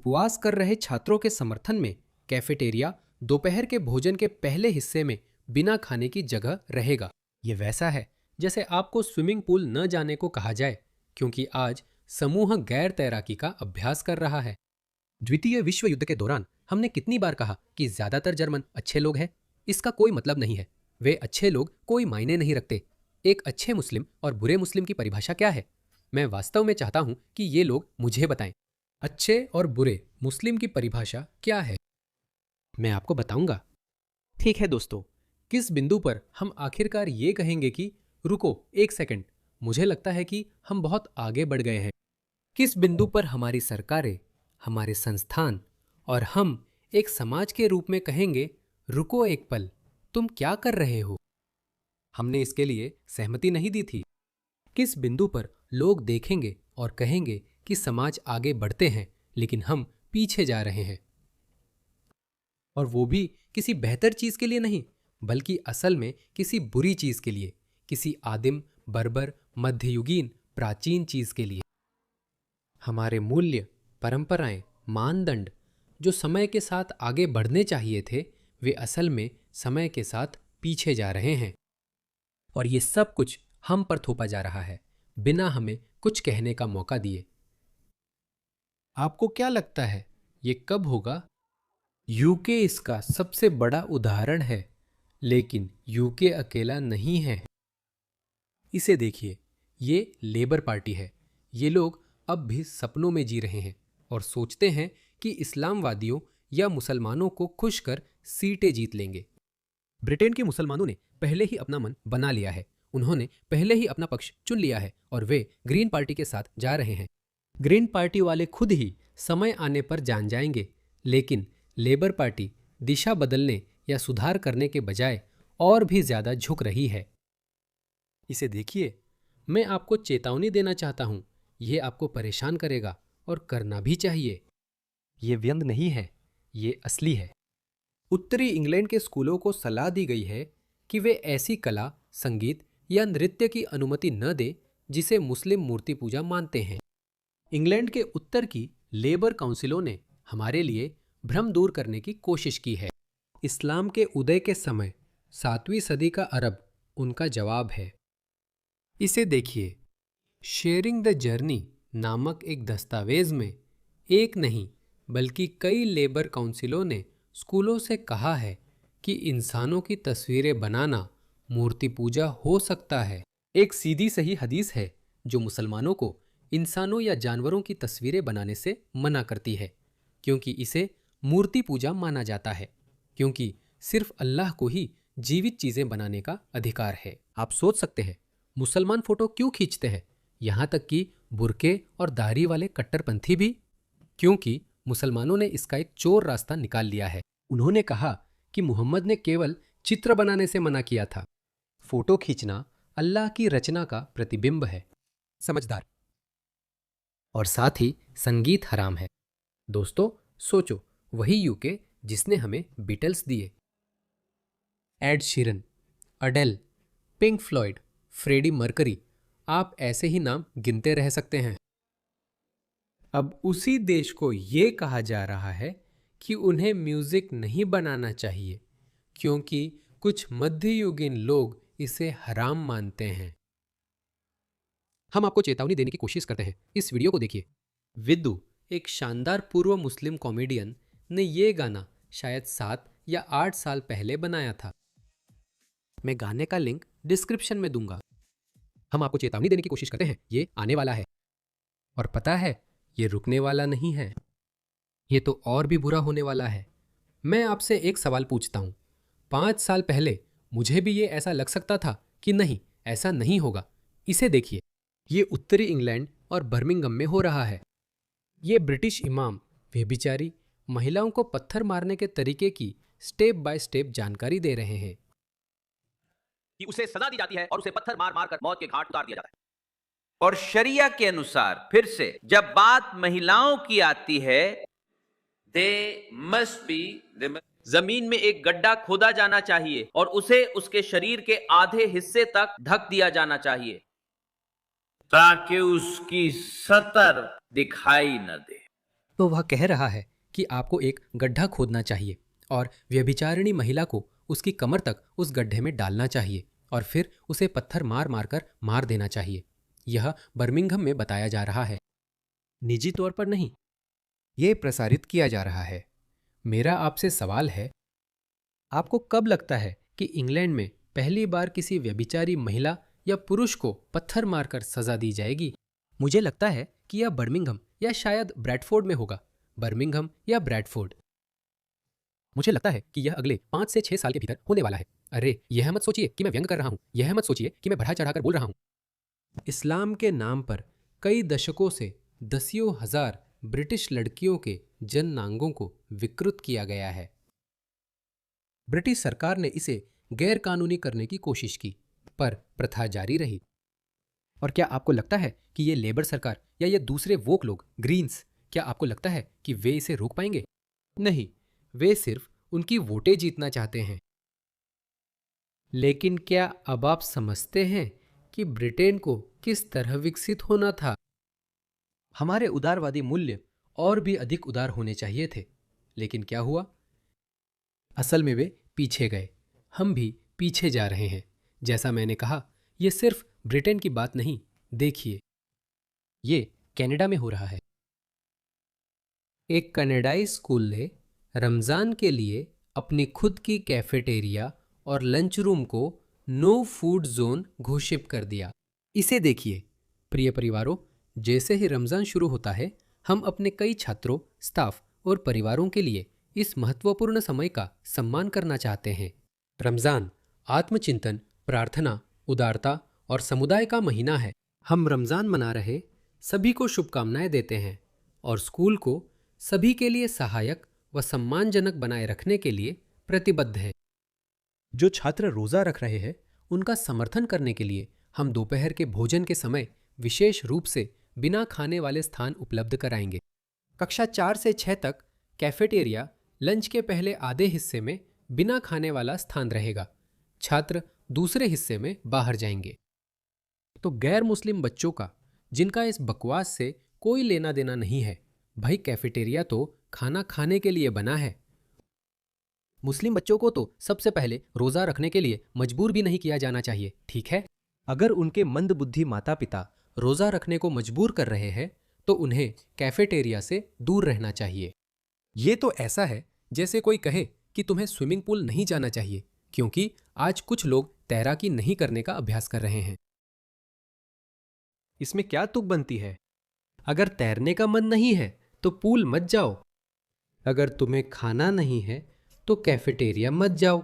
उपवास कर रहे छात्रों के समर्थन में कैफेटेरिया दोपहर के भोजन के पहले हिस्से में बिना खाने की जगह रहेगा। ये वैसा है जैसे आपको स्विमिंग पूल न जाने को कहा जाए क्योंकि आज समूह गैर तैराकी का अभ्यास कर रहा है। द्वितीय विश्व युद्ध के दौरान हमने कितनी बार कहा कि ज्यादातर जर्मन अच्छे लोग हैं। इसका कोई मतलब नहीं है। वे अच्छे लोग कोई मायने नहीं रखते। एक अच्छे मुस्लिम और बुरे मुस्लिम की परिभाषा क्या है? मैं वास्तव में चाहता हूं कि ये लोग मुझे बताएं। अच्छे और बुरे मुस्लिम की परिभाषा क्या है? मैं आपको बताऊंगा। ठीक है दोस्तों, किस बिंदु पर हम आखिरकार ये कहेंगे कि रुको एक सेकंड, मुझे लगता है कि हम बहुत आगे बढ़ गए हैं। किस बिंदु पर हमारी सरकारें, हमारे संस्थान और हम एक समाज के रूप में कहेंगे रुको एक पल, तुम क्या कर रहे हो? हमने इसके लिए सहमति नहीं दी थी। किस बिंदु पर लोग देखेंगे और कहेंगे कि समाज आगे बढ़ते हैं लेकिन हम पीछे जा रहे हैं, और वो भी किसी बेहतर चीज के लिए नहीं बल्कि असल में किसी बुरी चीज के लिए, किसी आदिम, बर्बर, मध्ययुगीन, प्राचीन चीज के लिए। हमारे मूल्य, परंपराएं, मानदंड जो समय के साथ आगे बढ़ने चाहिए थे, वे असल में समय के साथ पीछे जा रहे हैं। और ये सब कुछ हम पर थोपा जा रहा है बिना हमें कुछ कहने का मौका दिए। आपको क्या लगता है ये कब होगा? यूके इसका सबसे बड़ा उदाहरण है, लेकिन यूके अकेला नहीं है। इसे देखिए, ये लेबर पार्टी है। ये लोग अब भी सपनों में जी रहे हैं और सोचते हैं कि इस्लामवादियों या मुसलमानों को खुश कर सीटें जीत लेंगे। ब्रिटेन के मुसलमानों ने पहले ही अपना मन बना लिया है। उन्होंने पहले ही अपना पक्ष चुन लिया है और वे ग्रीन पार्टी के साथ जा रहे हैं। ग्रीन पार्टी वाले खुद ही समय आने पर जान जाएंगे, लेकिन लेबर पार्टी दिशा बदलने या सुधार करने के बजाय और भी ज्यादा झुक रही है। इसे देखिए, मैं आपको चेतावनी देना चाहता हूं। यह आपको परेशान करेगा और करना भी चाहिए। यह व्यंग नहीं है, ये असली है। उत्तरी इंग्लैंड के स्कूलों को सलाह दी गई है कि वे ऐसी कला, संगीत या नृत्य की अनुमति न दें जिसे मुस्लिम मूर्ति पूजा मानते हैं। इंग्लैंड के उत्तर की लेबर काउंसिलों ने हमारे लिए भ्रम दूर करने की कोशिश की है। इस्लाम के उदय के समय 7वीं सदी का अरब उनका जवाब है। इसे देखिए, शेयरिंग द जर्नी नामक एक दस्तावेज में एक नहीं बल्कि कई लेबर काउंसिलों ने स्कूलों से कहा है कि इंसानों की तस्वीरें बनाना मूर्ति पूजा हो सकता है। एक सीधी सही हदीस है जो मुसलमानों को इंसानों या जानवरों की तस्वीरें बनाने से मना करती है, क्योंकि इसे मूर्ति पूजा माना जाता है, क्योंकि सिर्फ अल्लाह को ही जीवित चीजें बनाने का अधिकार है। आप सोच सकते हैं मुसलमान फोटो क्यों खींचते हैं, यहां तक कि बुर्के और दाढ़ी वाले कट्टरपंथी भी? क्योंकि मुसलमानों ने इसका एक चोर रास्ता निकाल लिया है। उन्होंने कहा कि मोहम्मद ने केवल चित्र बनाने से मना किया था। फोटो खींचना अल्लाह की रचना का प्रतिबिंब है। समझदार। और साथ ही संगीत हराम है। दोस्तों सोचो, वही यूके जिसने हमें बीटल्स दिए, Ed Sheeran, अडेल, pink Floyd, Freddie Mercury, आप ऐसे ही नाम गिनते रह सकते हैं। अब उसी देश को ये कहा जा रहा है कि उन्हें म्यूजिक नहीं बनाना चाहिए क्योंकि कुछ मध्ययुगीन लोग इसे हराम मानते हैं। हम आपको चेतावनी देने की कोशिश करते हैं। इस वीडियो को देखिए। विद्दू, एक शानदार पूर्व मुस्लिम कॉमेडियन, ने ये गाना शायद 7 या 8 साल पहले बनाया था। मैं गाने का लिंक डिस्क्रिप्शन में दूंगा। हम आपको चेतावनी देने की कोशिश करते हैं, ये आने वाला है। और पता है, ये रुकने वाला नहीं है। ये तो और भी बुरा होने वाला है। मैं आपसे एक सवाल पूछता हूं। 5 साल पहले मुझे भी ये ऐसा लग सकता था कि नहीं, ऐसा नहीं होगा। इसे देखिए, ये उत्तरी इंग्लैंड और बर्मिंघम में हो रहा है। ये ब्रिटिश इमाम व्यभिचारी महिलाओं को पत्थर मारने के तरीके की स्टेप बाय स्टेप जानकारी दे रहे हैं कि उसे सजा दी जाती है और उसे पत्थर मार मार कर मौत के घाट उतार दिया जाता है। और शरिया के अनुसार फिर से जब बात महिलाओं की आती है, दे मस्ट बी, जमीन में एक गड्ढा खोदा जाना चाहिए और उसे उसके शरीर के आधे हिस्से तक ढक दिया जाना चाहिए ताकि उसकी सतर दिखाई न दे। तो वह कह रहा है कि आपको एक गड्ढा खोदना चाहिए और व्यभिचारिणी महिला को उसकी कमर तक उस गड्ढे में डालना चाहिए और फिर उसे पत्थर मार मार कर मार देना चाहिए। यह बर्मिंघम में बताया जा रहा है, निजी तौर पर नहीं। ये प्रसारित किया जा रहा है। मेरा आपसे सवाल है, आपको कब लगता है कि इंग्लैंड में पहली बार किसी व्यभिचारी महिला या पुरुष को पत्थर मारकर सजा दी जाएगी? मुझे लगता है कि यह बर्मिंघम या शायद ब्रैडफोर्ड में होगा। बर्मिंघम या ब्रैडफोर्ड। मुझे लगता है कि यह अगले 5 से 6 साल के भीतर होने वाला है। अरे यह मत सोचिए कि मैं व्यंग कर रहा हूं, यह मत सोचिए कि मैं बढ़ा चढ़ाकर बोल रहा हूं। इस्लाम के नाम पर कई दशकों से दसियों हजार ब्रिटिश लड़कियों के जननांगों को विकृत किया गया है। ब्रिटिश सरकार ने इसे गैर कानूनी करने की कोशिश की, पर प्रथा जारी रही। और क्या आपको लगता है कि ये लेबर सरकार या ये दूसरे वोक लोग, ग्रीन्स, क्या आपको लगता है कि वे इसे रोक पाएंगे? नहीं, वे सिर्फ उनकी वोटें जीतना चाहते हैं। लेकिन क्या अब आप समझते हैं कि ब्रिटेन को किस तरह विकसित होना था? हमारे उदारवादी मूल्य और भी अधिक उदार होने चाहिए थे, लेकिन क्या हुआ? असल में वे पीछे गए। हम भी पीछे जा रहे हैं। जैसा मैंने कहा, यह सिर्फ ब्रिटेन की बात नहीं। देखिए, ये कनाडा में हो रहा है। एक कनाडाई स्कूल ने रमज़ान के लिए अपनी खुद की कैफेटेरिया और लंच रूम को नो फूड जोन घोषित कर दिया। इसे देखिए, प्रिय परिवारों, जैसे ही रमज़ान शुरू होता है, हम अपने कई छात्रों, स्टाफ और परिवारों के लिए इस महत्वपूर्ण समय का सम्मान करना चाहते हैं। रमज़ान आत्मचिंतन, प्रार्थना, उदारता और समुदाय का महीना है। हम रमज़ान मना रहे सभी को शुभकामनाएं देते हैं और स्कूल को सभी के लिए सहायक व सम्मानजनक बनाए रखने के लिए प्रतिबद्ध है। जो छात्र रोज़ा रख रहे हैं, उनका समर्थन करने के लिए हम दोपहर के भोजन के समय विशेष रूप से बिना खाने वाले स्थान उपलब्ध कराएंगे। कक्षा 4 से 6 तक कैफेटेरिया लंच के पहले आधे हिस्से में बिना खाने वाला स्थान रहेगा। छात्र दूसरे हिस्से में बाहर जाएंगे। तो गैर मुस्लिम बच्चों का, जिनका इस बकवास से कोई लेना देना नहीं है, भाई कैफेटेरिया तो खाना खाने के लिए बना है। मुस्लिम बच्चों को तो सबसे पहले रोज़ा रखने के लिए मजबूर भी नहीं किया जाना चाहिए, ठीक है? अगर उनके मंदबुद्धि माता पिता रोज़ा रखने को मजबूर कर रहे हैं, तो उन्हें कैफेटेरिया से दूर रहना चाहिए। ये तो ऐसा है जैसे कोई कहे कि तुम्हें स्विमिंग पूल नहीं जाना चाहिए, क्योंकि आज कुछ लोग तैराकी नहीं करने का अभ्यास कर रहे हैं। इसमें क्या तुक बनती है? अगर तैरने का मन नहीं है तो पूल मत जाओ। अगर तुम्हें खाना नहीं है तो कैफेटेरिया मत जाओ।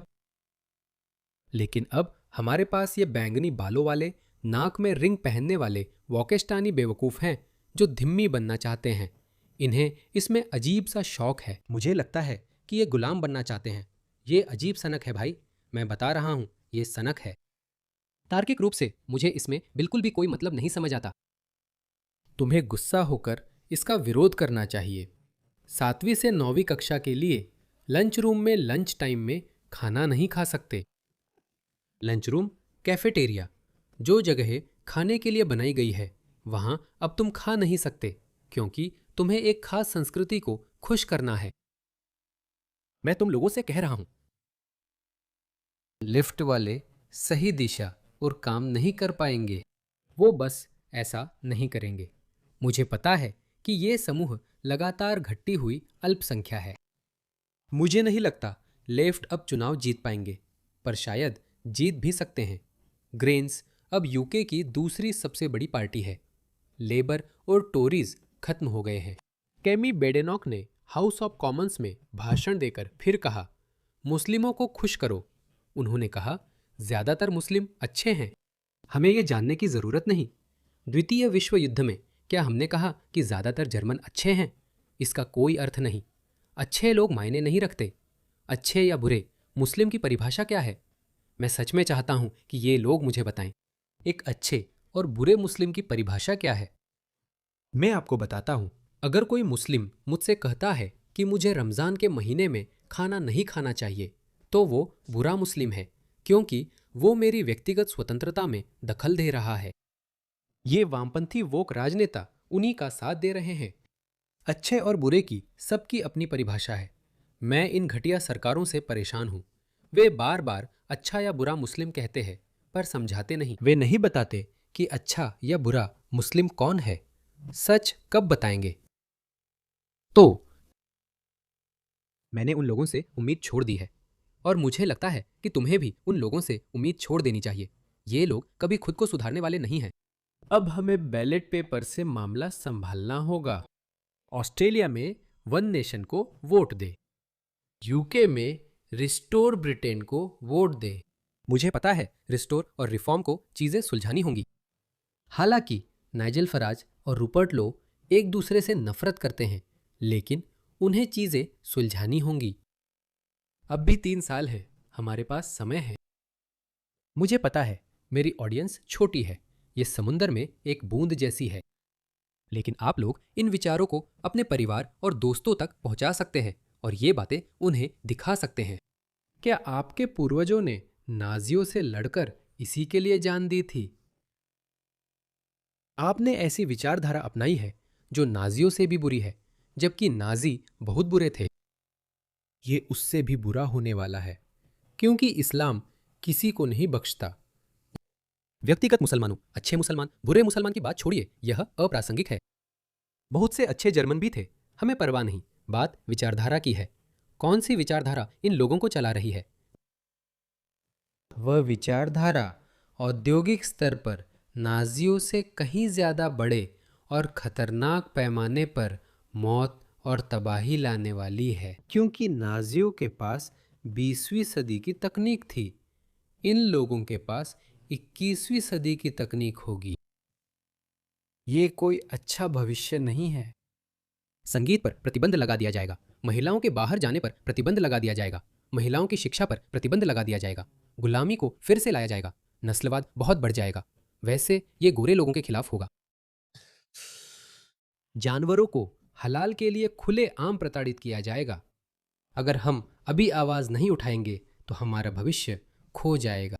लेकिन अब हमारे पास ये बैंगनी बालों वाले, नाक में रिंग पहनने वाले वॉकेस्टानी बेवकूफ़ हैं जो धिम्मी बनना चाहते हैं। इन्हें इसमें अजीब सा शौक है। मुझे लगता है कि ये गुलाम बनना चाहते हैं। ये अजीब सनक है भाई, मैं बता रहा हूँ, ये सनक है। तार्किक रूप से मुझे इसमें बिल्कुल भी कोई मतलब नहीं समझ आता। तुम्हें गुस्सा होकर इसका विरोध करना चाहिए। 7वीं से 9वीं कक्षा के लिए लंच रूम में लंच टाइम में खाना नहीं खा सकते। लंच रूम, कैफेटेरिया, जो जगह खाने के लिए बनाई गई है, वहां अब तुम खा नहीं सकते, क्योंकि तुम्हें एक खास संस्कृति को खुश करना है। मैं तुम लोगों से कह रहा हूं, लिफ्ट वाले सही दिशा और काम नहीं कर पाएंगे। वो बस ऐसा नहीं करेंगे। मुझे पता है कि ये समूह लगातार घटती हुई अल्पसंख्या है। मुझे नहीं लगता लेफ्ट अब चुनाव जीत पाएंगे, पर शायद जीत भी सकते हैं। ग्रेन्स अब यूके की दूसरी सबसे बड़ी पार्टी है। लेबर और टोरीज खत्म हो गए हैं। कैमी बेडेनॉक ने हाउस ऑफ कॉमन्स में भाषण देकर फिर कहा, मुस्लिमों को खुश करो। उन्होंने कहा, ज्यादातर मुस्लिम अच्छे हैं। हमें यह जानने की जरूरत नहीं। द्वितीय विश्व युद्ध में क्या हमने कहा कि ज्यादातर जर्मन अच्छे हैं? इसका कोई अर्थ नहीं। अच्छे लोग मायने नहीं रखते। अच्छे या बुरे, मुस्लिम की परिभाषा क्या है? मैं सच में चाहता हूं कि ये लोग मुझे बताएं, एक अच्छे और बुरे मुस्लिम की परिभाषा क्या है? मैं आपको बताता हूं। अगर कोई मुस्लिम मुझसे कहता है कि मुझे रमज़ान के महीने में खाना नहीं खाना चाहिए, तो वो बुरा मुस्लिम है, क्योंकि वो मेरी व्यक्तिगत स्वतंत्रता में दखल दे रहा है। ये वामपंथी वोक राजनेता उन्हीं का साथ दे रहे हैं। अच्छे और बुरे की सबकी अपनी परिभाषा है। मैं इन घटिया सरकारों से परेशान हूँ। वे बार बार अच्छा या बुरा मुस्लिम कहते हैं पर समझाते नहीं। वे नहीं बताते कि अच्छा या बुरा मुस्लिम कौन है। सच कब बताएंगे? तो मैंने उन लोगों से उम्मीद छोड़ दी है और मुझे लगता है कि तुम्हें भी उन लोगों से उम्मीद छोड़ देनी चाहिए। ये लोग कभी खुद को सुधारने वाले नहीं हैं। अब हमें बैलेट पेपर से मामला संभालना होगा। ऑस्ट्रेलिया में वन नेशन को वोट दे। यूके में रिस्टोर ब्रिटेन को वोट दे। मुझे पता है रिस्टोर और रिफॉर्म को चीजें सुलझानी होंगी। हालांकि नाइजेल फराज और रूपर्ट लो एक दूसरे से नफरत करते हैं, लेकिन उन्हें चीजें सुलझानी होंगी। अब भी 3 साल है, हमारे पास समय है। मुझे पता है मेरी ऑडियंस छोटी है, ये समुंदर में एक बूंद जैसी है, लेकिन आप लोग इन विचारों को अपने परिवार और दोस्तों तक पहुंचा सकते हैं और ये बातें उन्हें दिखा सकते हैं। क्या आपके पूर्वजों ने नाजियों से लड़कर इसी के लिए जान दी थी? आपने ऐसी विचारधारा अपनाई है जो नाजियों से भी बुरी है, जबकि नाजी बहुत बुरे थे। ये उससे भी बुरा होने वाला है, क्योंकि इस्लाम किसी को नहीं बख्शता। व्यक्तिगत मुसलमानों, अच्छे मुसलमान, बुरे मुसलमान की बात छोड़िए, यह अप्रासंगिक है। बहुत से अच्छे जर्मन भी थे, हमें परवाह नहीं। बात विचारधारा की है। कौन सी विचारधारा इन लोगों को चला रही है? वह विचारधारा औद्योगिक स्तर पर नाजियों से कहीं ज्यादा बड़े और खतरनाक पैमाने पर मौत और तबाही लाने वाली है, क्योंकि नाजियों के पास 20वीं सदी की तकनीक थी। इन लोगों के पास 21वीं सदी की तकनीक होगी। ये कोई अच्छा भविष्य नहीं है। संगीत पर प्रतिबंध लगा दिया जाएगा, महिलाओं के बाहर जाने पर प्रतिबंध लगा दिया जाएगा, महिलाओं की शिक्षा पर प्रतिबंध लगा दिया जाएगा, गुलामी को फिर से लाया जाएगा, नस्लवाद बहुत बढ़ जाएगा। वैसे ये गोरे लोगों के खिलाफ होगा। जानवरों को हलाल के लिए खुले आम प्रताड़ित किया जाएगा। अगर हम अभी आवाज नहीं उठाएंगे तो हमारा भविष्य खो जाएगा।